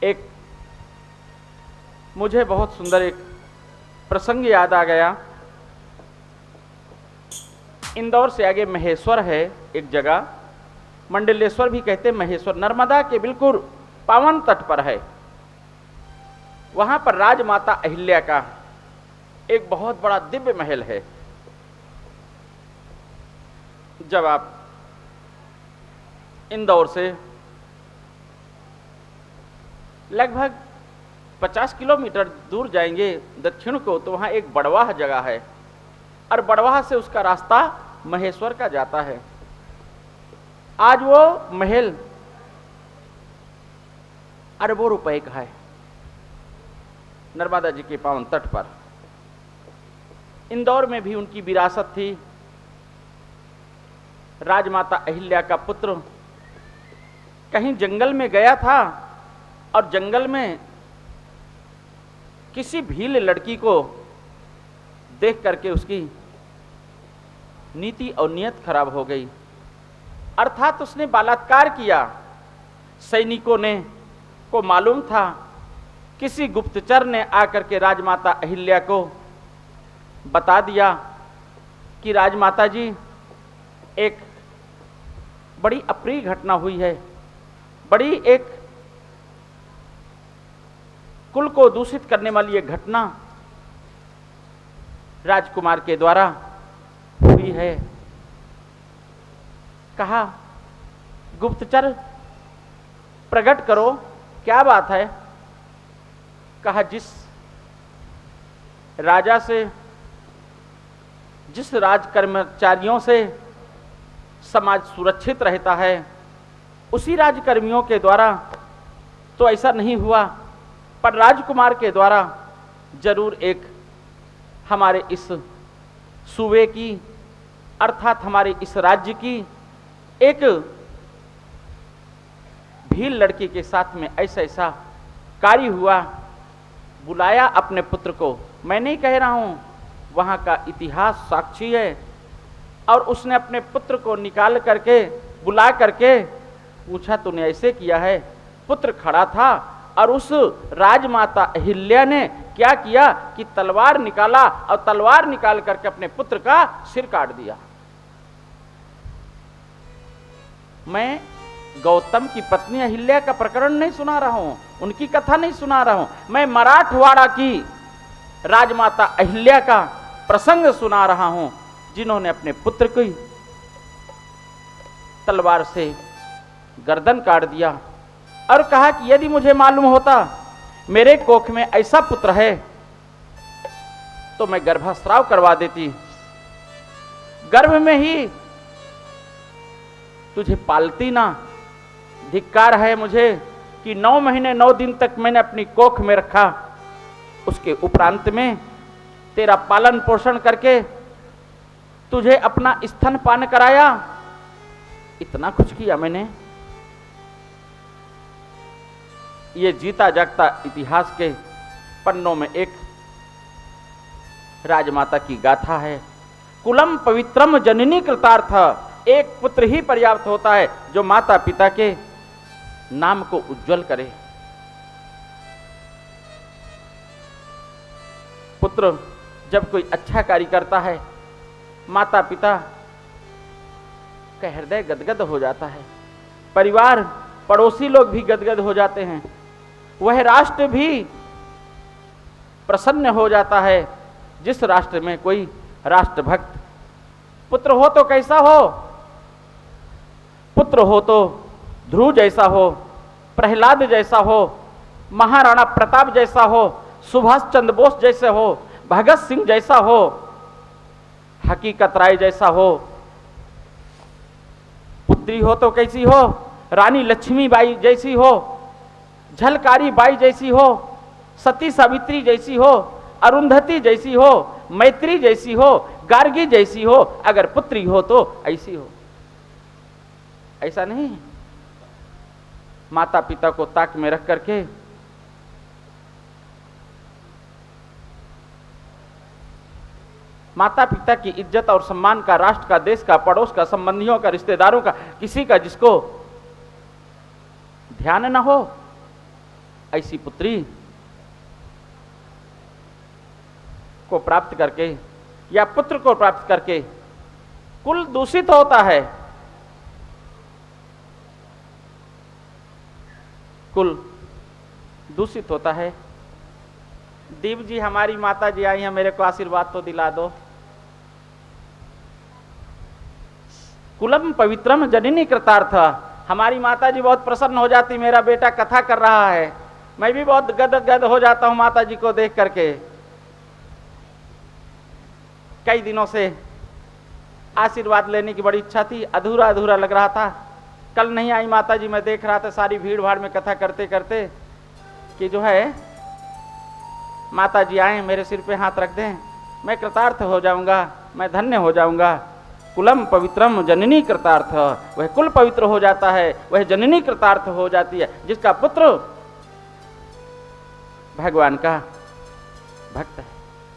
एक मुझे बहुत सुंदर एक प्रसंग याद आ गया। इंदौर से आगे महेश्वर है एक जगह, मंडलेश्वर भी कहते महेश्वर, नर्मदा के बिल्कुल पावन तट पर है। वहां पर राजमाता अहिल्या का एक बहुत बड़ा दिव्य महल है। जब आप इंदौर से लगभग 50 किलोमीटर दूर जाएंगे दक्षिण को तो वहां एक बड़वाह जगह है, और बड़वाह से उसका रास्ता महेश्वर का जाता है। आज वो महल अरबों रुपए का है, नर्मदा जी के पावन तट पर। इंदौर में भी उनकी विरासत थी। राजमाता अहिल्या का पुत्र कहीं जंगल में गया था और जंगल में किसी भील लड़की को देख करके उसकी नीति और नियत खराब हो गई, अर्थात उसने बलात्कार किया। सैनिकों ने को मालूम था, किसी गुप्तचर ने आकर के राजमाता अहिल्या को बता दिया कि राजमाता जी एक बड़ी अप्रिय घटना हुई है, बड़ी एक कुल को दूषित करने वाली एक घटना राजकुमार के द्वारा हुई है। कहा गुप्तचर प्रकट करो, क्या बात है। कहा जिस राजा से, जिस राजकर्मचारियों से समाज सुरक्षित रहता है, उसी राजकर्मियों के द्वारा तो ऐसा नहीं हुआ, पर राजकुमार के द्वारा जरूर एक हमारे इस सूबे की, अर्थात हमारे इस राज्य की एक भील लड़की के साथ में ऐसा ऐसा कार्य हुआ। बुलाया अपने पुत्र को, मैं नहीं कह रहा हूं, वहां का इतिहास साक्षी है। और उसने अपने पुत्र को निकाल करके बुला करके पूछा तूने ऐसे किया है। पुत्र खड़ा था और उस राजमाता अहिल्या ने क्या किया कि तलवार निकाला और तलवार निकाल करके अपने पुत्र का सिर काट दिया। मैं गौतम की पत्नी अहिल्या का प्रकरण नहीं सुना रहा हूं, उनकी कथा नहीं सुना रहा हूं, मैं मराठवाड़ा की राजमाता अहिल्या का प्रसंग सुना रहा हूं, जिन्होंने अपने पुत्र की तलवार से गर्दन काट दिया और कहा कि यदि मुझे मालूम होता मेरे कोख में ऐसा पुत्र है तो मैं गर्भस्राव करवा देती, गर्भ में ही तुझे पालती ना। धिक्कार है मुझे कि 9 महीने 9 दिन तक मैंने अपनी कोख में रखा, उसके उपरांत में तेरा पालन पोषण करके तुझे अपना स्तनपान कराया, इतना कुछ किया मैंने। ये जीता जागता इतिहास के पन्नों में एक राजमाता की गाथा है। कुलम पवित्रम जननी कृतार्थ, एक पुत्र ही पर्याप्त होता है जो माता पिता के नाम को उज्जवल करे। पुत्र जब कोई अच्छा कार्य करता है, माता पिता का हृदय गदगद हो जाता है, परिवार पड़ोसी लोग भी गदगद हो जाते हैं, वह राष्ट्र भी प्रसन्न हो जाता है जिस राष्ट्र में कोई राष्ट्रभक्त पुत्र हो। तो कैसा हो, पुत्र हो तो ध्रुव जैसा हो, प्रहलाद जैसा हो, महाराणा प्रताप जैसा हो, सुभाष चंद्र बोस जैसे हो, भगत सिंह जैसा हो, हकीकत राय जैसा हो। पुत्री हो तो कैसी हो, रानी लक्ष्मीबाई जैसी हो, झलकारी बाई जैसी हो, सती सावित्री जैसी हो, अरुंधति जैसी हो, मैत्री जैसी हो, गार्गी जैसी हो। अगर पुत्री हो तो ऐसी हो, ऐसा नहीं। माता पिता को ताक में रख करके माता पिता की इज्जत और सम्मान का, राष्ट्र का, देश का, पड़ोस का, संबंधियों का, रिश्तेदारों का, किसी का जिसको ध्यान न हो, ऐसी पुत्री को प्राप्त करके या पुत्र को प्राप्त करके कुल दूषित होता है, कुल दूषित होता है। दीप जी, हमारी माता जी आई हैं, मेरे को आशीर्वाद तो दिला दो। कुलम पवित्रम जननी कृतार्थ। हमारी माता जी बहुत प्रसन्न हो जाती, मेरा बेटा कथा कर रहा है, मैं भी बहुत गद हो जाता हूं माता जी को देख करके। कई दिनों से आशीर्वाद लेने की बड़ी इच्छा थी, अधूरा अधूरा लग रहा था। कल नहीं आई माता जी, मैं देख रहा था सारी भीड़ भाड़ में कथा करते करते कि जो है माता जी आए, मेरे सिर पे हाथ रख दें, मैं कृतार्थ हो जाऊंगा, मैं धन्य हो जाऊंगा। कुलम पवित्रम जननी कृतार्थ, वह कुल पवित्र हो जाता है, वह जननी कृतार्थ हो जाती है जिसका पुत्र भगवान का भक्त है।